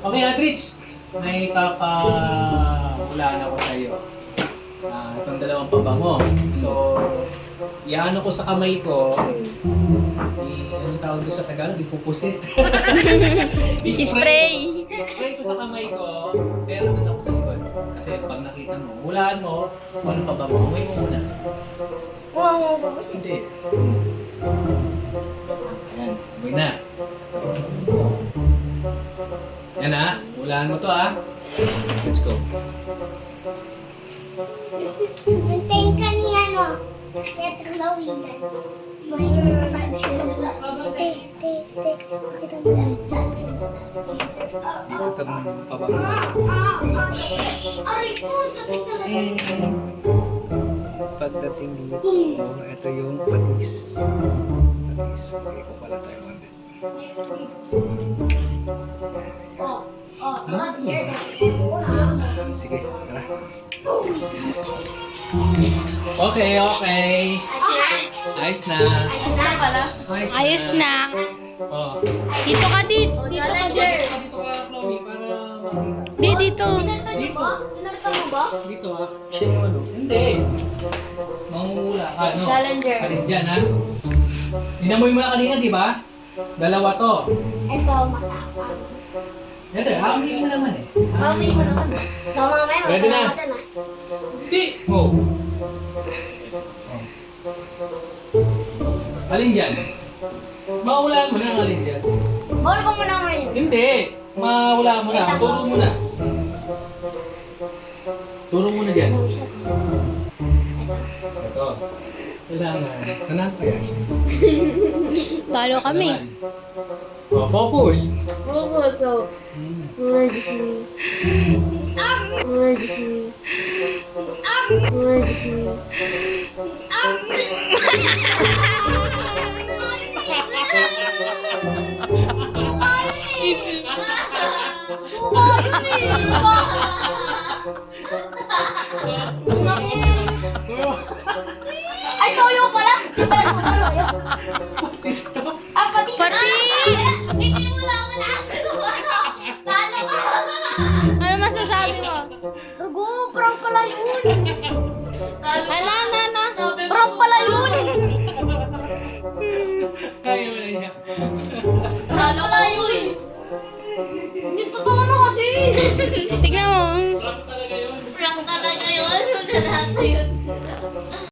Okay, Adrich. May papahulaan ako sa iyo. Itong dalawang pabango. So, iano ko sa kamay ko. Ano tawag doon sa Tagalog? Ipupusit. Spray. Spray ko sa kamay ko. Pero doon ako sa likod. Kasi pag nakita mo, hulaan mo, kung ano pabango, may mo muna. Wow, babusin. Hindi. Ayan, umuwi na. Yan ha, hulaan mo to ha. Let's go. Hintayin ka ni ano. Tetra Lawigan. May Spanish na plus. Kita mo yan. Ito ng pabango. Aray ko, sakit talaga. Pagdating dito, ito yung patis. Patis. Lagay ko pala tayo ng Sige, tara. Okay, okay. Ayos na. Ayos na. Oh. Dito ka, Dits. Dito ka, Dits. Dito ka, Chloe, para makita. Di, dito. Dito. Pinagta mo ba? Dito ha. Siya yung ano. Hindi. Mangungula ka, no? Challenger. Alin dyan, ha? Inamoy mo na kanina, di ba? Dalawa to. Ito, matapang. Ito, hawin mo naman eh. Hawin mo naman. Ito, mamaya. Ready na? Hindi. Oh. Alin dyan? Maulaan mo na ang alin dyan. Ball ko muna ngayon. Hindi. Maulaan mo na. Turo mo na. Turo mo na dyan. Ito. Kailangan. Tanahan pa yan siya. Talo kami. Oh, focus. So, ay, gising. Ay, gising. Ay, gising. Ay, toyo pala! Pala toyo. Stop. Ah, pati! Pati! Hindi mo lang Talo ka! Ano masasabi mo? Rugo, prank pala yun! Hala, na. Prank pala yun! Kaya mo na yan. Talo pala yun! Hindi totoo na kasi! Tignan mo. Rock talaga yun. Prank talaga yun! Wala lahat yun!